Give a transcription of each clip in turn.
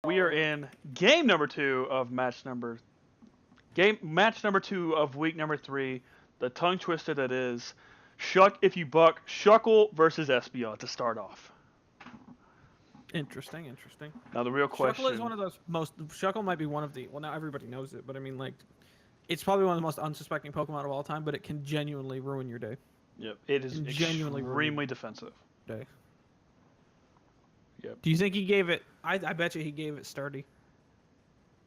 We are in game number 2 of match number 2 of week number 3. The tongue twister that is Shuck if you buck, Shuckle versus Espeon to start off. Interesting. Now the real question. Shuckle is one of those Shuckle might be one of the. Well, now everybody knows it, but I mean, like, it's probably one of the most unsuspecting Pokemon of all time. But it can genuinely ruin your day. Yep, it is extremely defensive. Day. Yep. Do you think he gave it? I bet you he gave it sturdy.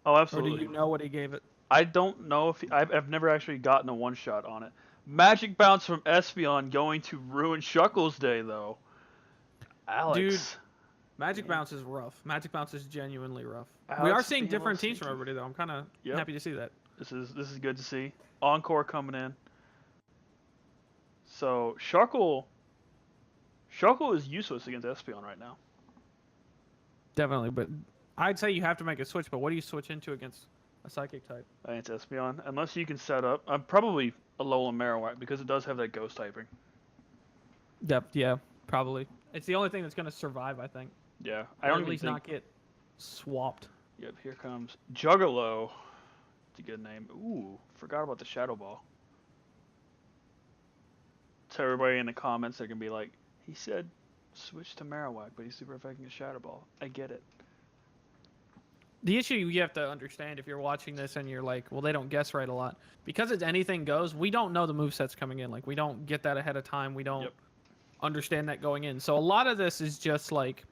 Oh, absolutely. Or do you know what he gave it? I don't know if I've never actually gotten a one shot on it. Magic Bounce from Espeon going to ruin Shuckle's day though. Alex. Dude, Magic Bounce is rough. Magic Bounce is genuinely rough. Alex, we are seeing different teams from everybody though. I'm kind of happy to see that. This is good to see. Encore coming in. So Shuckle is useless against Espeon right now. Definitely, but I'd say you have to make a switch. But what do you switch into against a Psychic type? Against Espeon, unless you can set up. I'm probably Alolan Marowak because it does have that ghost typing. Yeah, probably. It's the only thing that's going to survive, I think. Yeah, I don't at least not get swapped. Yep, here comes Juggalo. It's a good name. Ooh, forgot about the Shadow Ball. So everybody in the comments, they're gonna be like, he said switch to Marowak, but he's super effective at Shadow Ball. I get it. The issue you have to understand if you're watching this and you're like, well, they don't guess right a lot. Because it's anything goes, we don't know the movesets coming in. Like, we don't get that ahead of time. We don't understand that going in. So a lot of this is just like,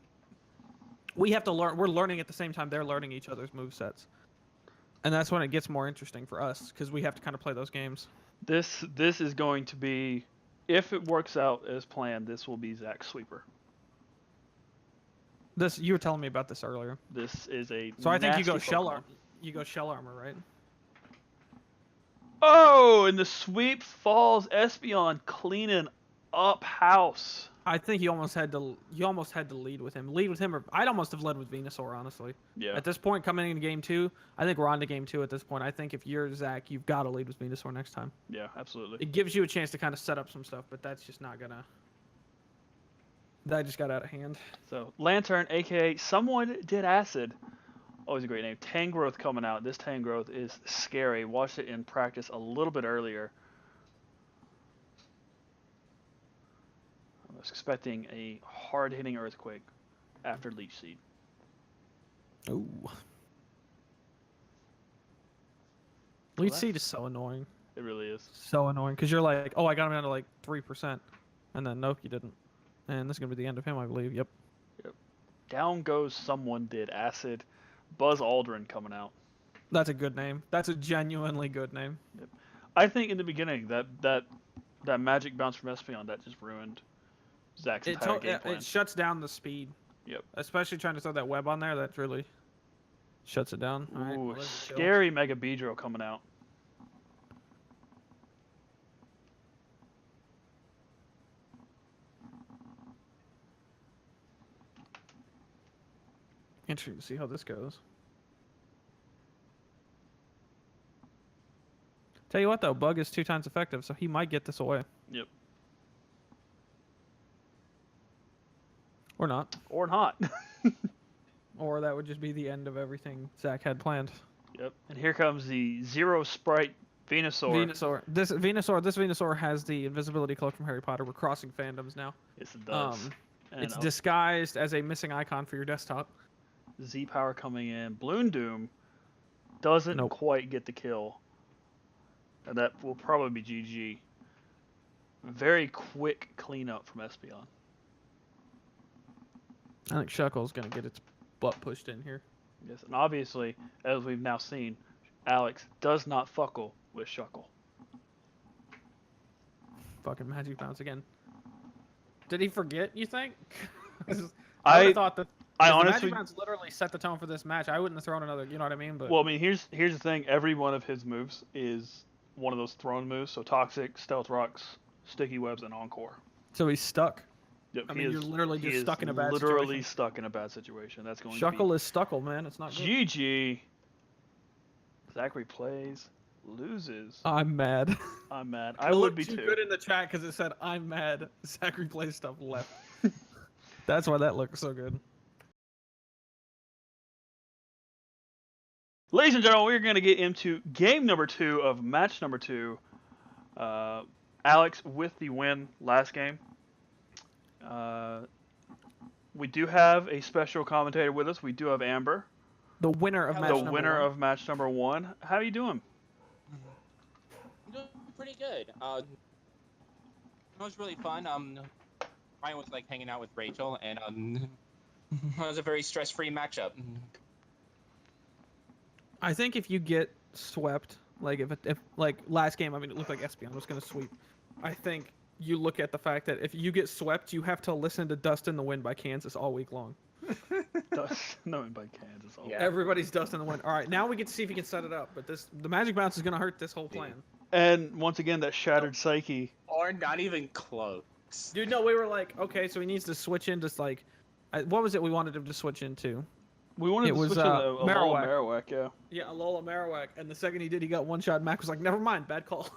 we have to learn. We're learning at the same time they're learning each other's movesets. And that's when it gets more interesting for us, because we have to kind of play those games. This is going to be, if it works out as planned, this will be Zach's sweeper. You were telling me about this earlier. This is a So I think you go Pokemon. shell armor. You go shell armor, right? Oh, and the sweep falls. Espeon cleaning up house. I think you almost had to lead with him. Lead with him, or I'd almost have led with Venusaur, honestly. Yeah. At this point, coming into game 2, I think we're on to game 2 at this point. I think if you're Zach, you've got to lead with Venusaur next time. Yeah, absolutely. It gives you a chance to kind of set up some stuff, but that's just not gonna. That just got out of hand. So Lantern, aka someone did acid. Always a great name. Tangrowth coming out. This Tangrowth is scary. Watched it in practice a little bit earlier. I was expecting a hard-hitting Earthquake after Leech Seed. Oh. Leech Seed is so annoying. It really is. So annoying, because you're like, oh, I got him down to like 3%, and then nope, you didn't. And this is gonna be the end of him, I believe. Yep. Down goes someone did acid. Buzz Aldrin coming out. That's a good name. That's a genuinely good name. Yep. I think in the beginning that Magic Bounce from Espeon that just ruined Zach's entire game plan. It shuts down the speed. Yep. Especially trying to throw that web on there, that really shuts it down. Ooh, All right, scary Mega Beedrill coming out. Interesting to see how this goes. Tell you what, though, Bug is 2 times effective, so he might get this away. Yep. Or not. Or not. Or that would just be the end of everything Zach had planned. Yep. And here comes the Zero Sprite Venusaur. This Venusaur has the invisibility cloak from Harry Potter. We're crossing fandoms now. Yes, it does. It's disguised as a missing icon for your desktop. Z-Power coming in. Bloom Doom doesn't quite get the kill. And that will probably be GG. Very quick cleanup from Espeon. I think Shuckle's going to get its butt pushed in here. Yes, and obviously, as we've now seen, Alex does not fuckle with Shuckle. Fucking Magic Bounce again. Did he forget, you think? I thought that... I honestly, Magic Bounce literally set the tone for this match. I wouldn't have thrown another, you know what I mean? But well, I mean, here's the thing. Every one of his moves is one of those thrown moves. So Toxic, Stealth Rocks, Sticky Webs, and Encore. So he's stuck. Yep, I mean, you're literally just stuck in a bad situation. Literally stuck in a bad situation. That's going Shuckle to be... is stuckle, man. It's not good. GG. ZacharyPlays loses. I'm mad. I'm mad. I would be too. Good in the chat because it said, I'm mad. ZacharyPlays stuff left. That's why that looked so good. Ladies and gentlemen, we're going to get into game number 2 of match number 2. Alex with the win last game. We do have a special commentator with us. We do have Amber. The winner of match number 1. The winner of match number 1. How are you doing? I'm doing pretty good. It was really fun. Ryan was like hanging out with Rachel, and it was a very stress-free matchup. I think if you get swept, like if like last game, I mean, it looked like Espion was going to sweep. I think you look at the fact that if you get swept, you have to listen to Dust in the Wind by Kansas all week long. Dust in the Wind by Kansas. All yeah. Everybody's Dust in the Wind. All right, now we get to see if he can set it up. But the Magic Bounce is going to hurt this whole plan. And once again, that Shattered Psyche. Or not even close. Dude, no, we were like, okay, so he needs to switch into like, what was it we wanted him to switch into? We wanted to switch to Marowak, yeah. Yeah, Alola Marowak, and the second he did, he got one shot. Mac was like, "Never mind, bad call."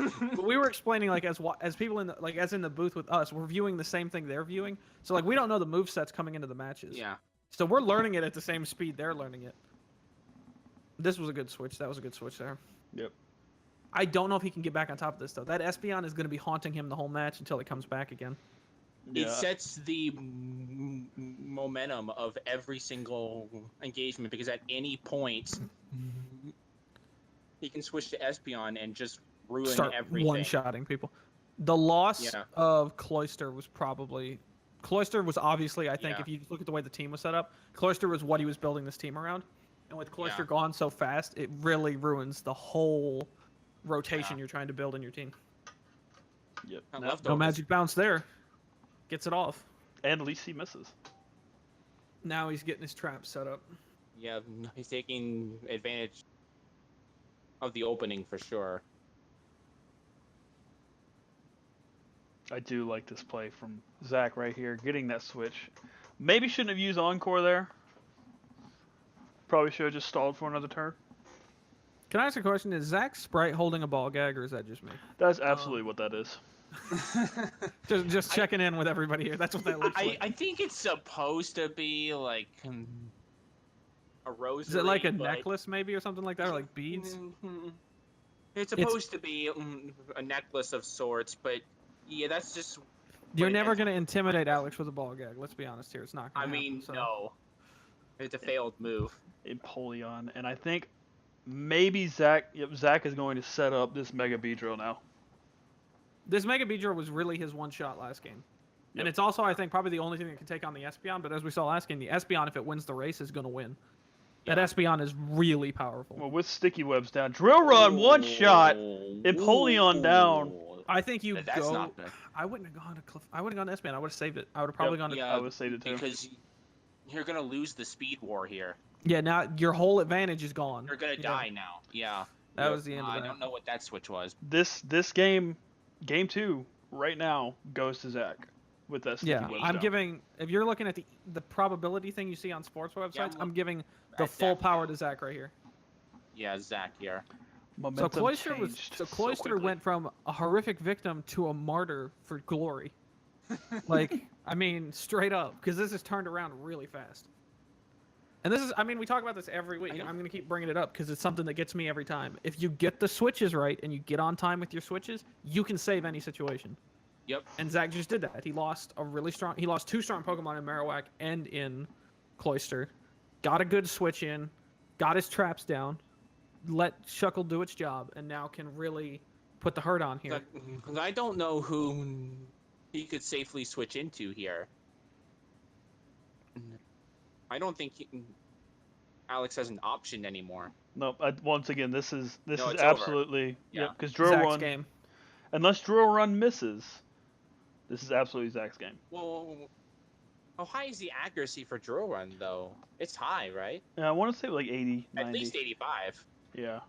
But we were explaining like as people in the as in the booth with us, we're viewing the same thing they're viewing. So like we don't know the movesets coming into the matches. Yeah. So we're learning it at the same speed they're learning it. This was a good switch. That was a good switch there. Yep. I don't know if he can get back on top of this though. That Espeon is going to be haunting him the whole match until it comes back again. Yeah. It sets the momentum of every single engagement because at any point he can switch to Espeon and just ruin everything. One-shotting people. The loss of Cloyster was probably... Cloyster was obviously, I think, if you look at the way the team was set up, Cloyster was what he was building this team around. And with Cloyster gone so fast, it really ruins the whole rotation you're trying to build in your team. Yep. No Magic Bounce there. Gets it off. And at least he misses. Now he's getting his trap set up. Yeah, he's taking advantage of the opening for sure. I do like this play from Zach right here, getting that switch. Maybe shouldn't have used Encore there. Probably should have just stalled for another turn. Can I ask a question? Is Zach Sprite holding a ball gag, or is that just me? That's absolutely what that is. just checking in with everybody here. That's what that looks like. I think it's supposed to be like a rosary. Is it like a necklace maybe or something like that, or like beads? It's supposed to be a necklace of sorts, but yeah, that's just... You're never going to intimidate Alex with a ball gag. Let's be honest here. It's not going to happen. No. It's a failed move. Empoleon. And I think maybe Zach is going to set up this Mega Beedrill now. This Mega Beedrill was really his one shot last game. Yep. And it's also, I think, probably the only thing that can take on the Espeon. But as we saw last game, the Espeon, if it wins the race, is going to win. That Espeon is really powerful. Well, with Sticky Webs down. Drill Run, one shot. Empoleon down. I think you That's go. Not good. I wouldn't have gone to Cliff. I wouldn't have gone to Espeon. I would have saved it. I would have probably gone to. I would have saved it too. Because you're gonna lose the speed war here. Yeah, now your whole advantage is gone. You're gonna die now. Yeah. That was the end of that. I don't know what that switch was. This game 2 right now goes to Zach with that. Yeah, I'm giving. If you're looking at the probability thing you see on sports websites, I'm giving the full power to Zach right here. Yeah, Zach here. Momentum Cloyster went from a horrific victim to a martyr for glory. Like, I mean, straight up, because this is turned around really fast. And this is, I mean, we talk about this every week. I'm going to keep bringing it up because it's something that gets me every time. If you get the switches right and you get on time with your switches, you can save any situation. Yep. And Zach just did that. He lost two strong Pokemon in Marowak and in Cloyster. Got a good switch in, got his traps down, let Shuckle do its job, and now can really put the hurt on here. I don't know who he could safely switch into here. I don't think Alex has an option anymore. No, once again, this is absolutely because Drill Run game. Unless Drill Run misses, this is absolutely Zach's game. Well, how high is the accuracy for Drill Run though? It's high, right? Yeah, I want to say like 80, 90. At least 85. Yeah.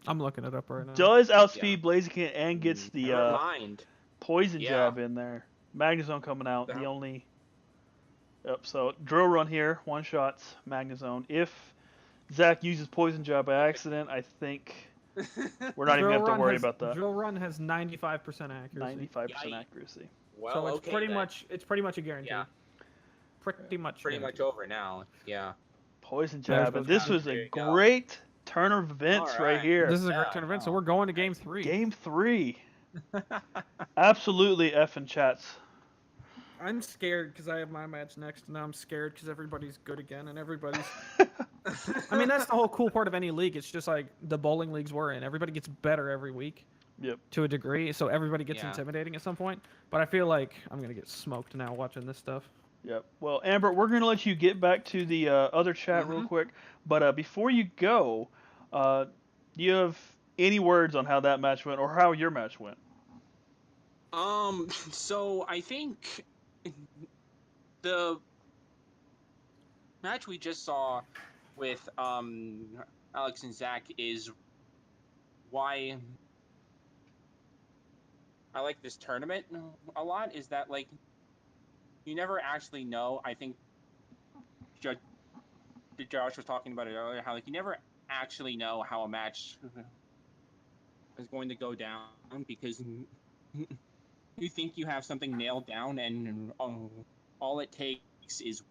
I'm looking it up right now. Does outspeed Blaziken and gets the poison jab in there. Magnezone coming out. The only. Yep. So Drill Run here, one shots Magnezone. If Zach uses poison jab by accident, I think we're not even gonna have to worry about that. Drill Run has 95% accuracy. 95% accuracy. Well, so it's pretty much a guarantee. Yeah. Pretty much over now. Yeah. Poison jab. And this was a great turn of events right here. This is a great turn of events. So we're going to game 3. Game 3. Absolutely effing chats. I'm scared because I have my match next, and now I'm scared because everybody's good again, and everybody's... I mean, that's the whole cool part of any league. It's just like the bowling leagues we're in. Everybody gets better every week. Yep. To a degree, so everybody gets intimidating at some point. But I feel like I'm going to get smoked now watching this stuff. Yep. Well, Amber, we're going to let you get back to the other chat real quick. But before you go, do you have any words on how that match went or how your match went? So I think the match we just saw with Alex and Zach is why I like this tournament a lot, is that, like, you never actually know. I think Josh was talking about it earlier, how, like, you never actually know how a match is going to go down, because you think you have something nailed down, and all it takes is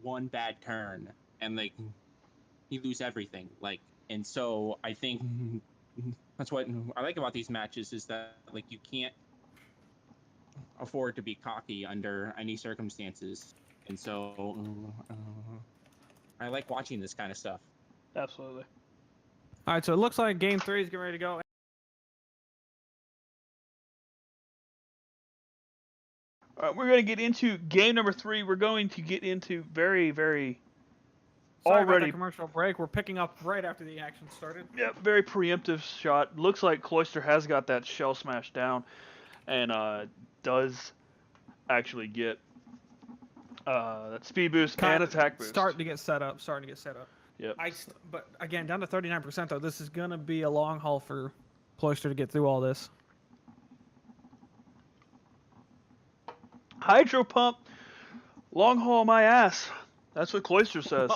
one bad turn, and, like, you lose everything. Like, and so I think that's what I like about these matches, is that, like, you can't afford to be cocky under any circumstances. And so I like watching this kind of stuff. Absolutely. All right, so it looks like game 3 is getting ready to go. All right, we're going to get into game number 3. We're going to get into very, very... Sorry about the commercial break. We're picking up right after the action started. Yeah, very preemptive shot. Looks like Cloyster has got that shell smash down, and does actually get that speed boost and attack boost. Starting to get set up. Yep. But again, down to 39% though. This is gonna be a long haul for Cloyster to get through all this. Hydro pump, long haul my ass. That's what Cloyster says.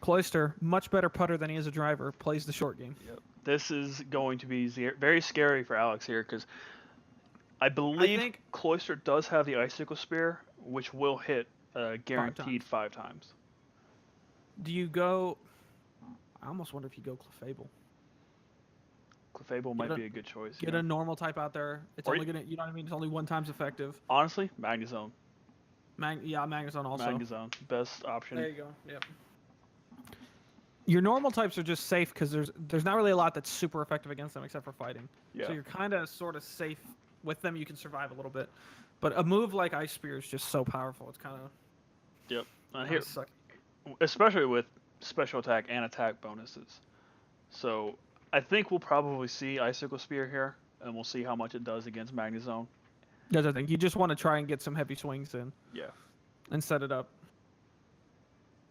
Cloyster, much better putter than he is a driver, plays the short game. Yep. This is going to be very scary for Alex here, because I believe Cloyster does have the Icicle Spear, which will hit guaranteed 5 times. Do you go... I almost wonder if you go Clefable. Clefable might be a good choice. Get a normal type out there. It's only gonna, you know what I mean? It's only 1 times effective. Honestly, Magnezone. Yeah, Magnezone also. Magnezone, best option. There you go. Yep. Your normal types are just safe because there's not really a lot that's super effective against them except for fighting. Yeah. So you're kind of sort of safe with them. You can survive a little bit, but a move like Ice Spear is just so powerful. It's kind of here, especially with special attack and attack bonuses. So I think we'll probably see Icicle Spear here, and we'll see how much it does against Magnezone. That's the thing. You just want to try and get some heavy swings in. Yeah. And set it up.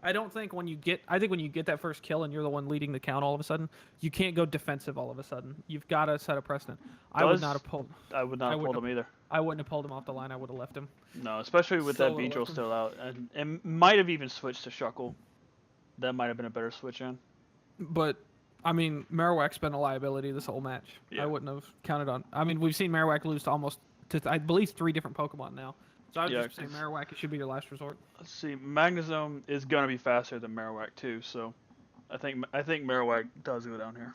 I think when you get that first kill and you're the one leading the count all of a sudden, you can't go defensive all of a sudden. You've got to set a precedent. I would not have pulled him either. I wouldn't have pulled him off the line. I would have left him. No, especially with that Beedrill still out. And might have even switched to Shuckle. That might have been a better switch in. But, I mean, Marowak's been a liability this whole match. Yeah. I wouldn't have counted on... I mean, we've seen Marowak lose to I believe 3 different Pokemon now. So I would just say Marowak, it should be your last resort. Let's see, Magnezone is gonna be faster than Marowak too, so I think Marowak does go down here.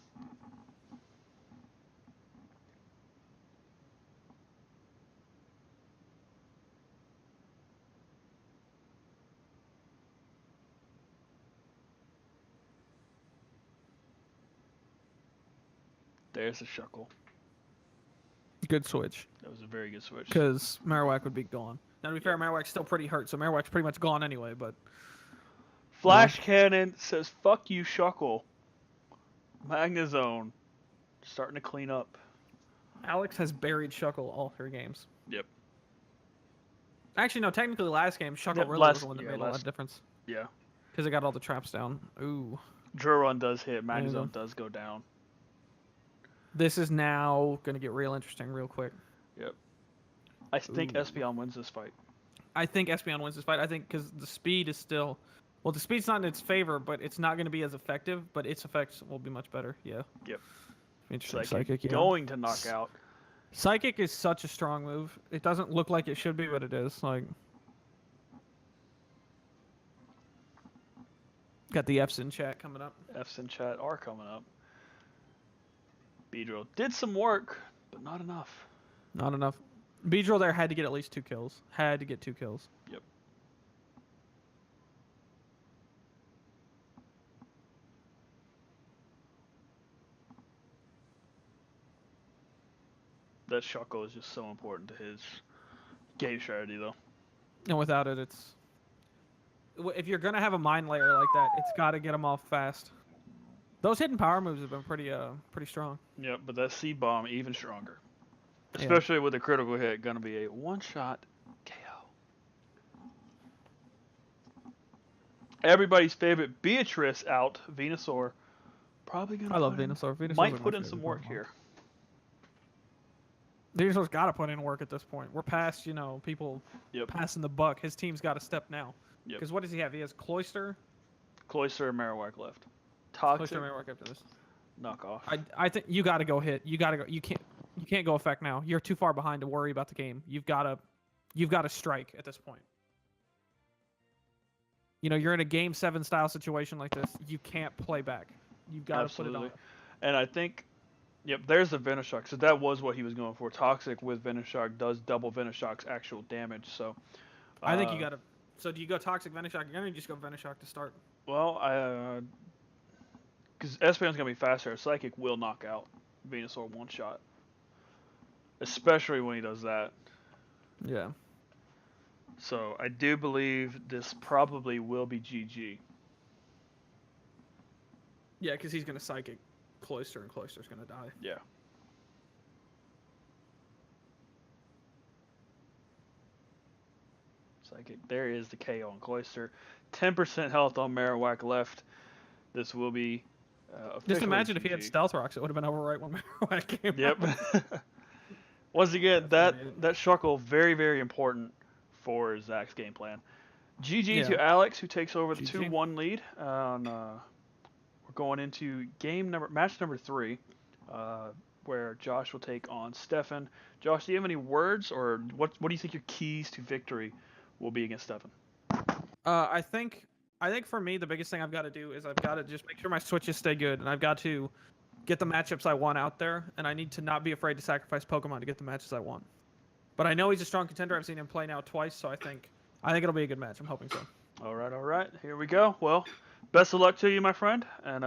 There's a Shuckle. Good switch. That was a very good switch. Because Marowak would be gone. Now, to be fair, Marowak's still pretty hurt, so Marowak's pretty much gone anyway, but... Flash Cannon says, fuck you, Shuckle. Magnezone. Starting to clean up. Alex has buried Shuckle all 3 games. Yep. Actually, no, technically last game, Shuckle really was the one that made a lot of difference. Yeah. Because it got all the traps down. Ooh. Drill Run does hit. Magnezone does go down. This is now going to get real interesting real quick. Yep. I think Espeon wins this fight. I think Espeon wins this fight. I think because the speed is still... Well, the speed's not in its favor, but it's not going to be as effective, but its effects will be much better. Yeah. Yep. Interesting. Psychic going to knock out. Psychic is such a strong move. It doesn't look like it should be, but it is. Like... Got the F's in chat coming up. F's in chat are coming up. Beedrill did some work, but not enough. Not enough. Beedrill there had to get at least 2 kills. Had to get 2 kills. Yep. That Shuckle is just so important to his game strategy, though. And without it, it's... If you're going to have a mine layer like that, it's got to get them off fast. Those hidden power moves have been pretty strong. Yep, but that C-bomb even stronger. Especially with a critical hit, going to be a one-shot KO. Everybody's favorite Beatrice out. Venusaur probably going to... I love Venusaur. Venusaur's might put in some work here. Venusaur's got to put in work at this point. We're past, people passing the buck. His team's got to step now. Because what does he have? He has Cloyster. Cloyster and Marowak left. Toxic. Cloyster and Marowak after this. Knock off. I think you got to go hit. You got to go. You can't go effect now. You're too far behind to worry about the game. You've got to strike at this point. You're in a Game 7 style situation like this. You can't play back. You've got to put it on. And I think, there's the Venoshock. So that was what he was going for. Toxic with Venoshock does double Venoshock's actual damage. So I think you got to. So do you go Toxic Venoshock again, or you just go Venoshock to start? Well, because Espeon's going to be faster. Psychic will knock out Venusaur one shot. Especially when he does that. Yeah. So I do believe this probably will be GG. Yeah, because he's going to Psychic Cloyster, and Cloyster's going to die. Yeah. Psychic. There is the KO on Cloyster. 10% health on Marowak left. This will be just imagine GG. if he had Stealth Rocks, it would have been over right when Marowak came out. Once again, that Shuckle, very, very important for Zach's game plan. GG to Alex, who takes over the 2-1 lead. We're going into match number 3, where Josh will take on Stefan. Josh, do you have any words, or what do you think your keys to victory will be against Stefan? I think for me, the biggest thing I've got to do is I've got to just make sure my switches stay good, and I've got to get the matchups I want out there, and I need to not be afraid to sacrifice Pokemon to get the matches I want. But I know he's a strong contender. I've seen him play now twice, so I think it'll be a good match. I'm hoping so. All right. Here we go. Well, best of luck to you, my friend, and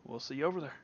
we'll see you over there.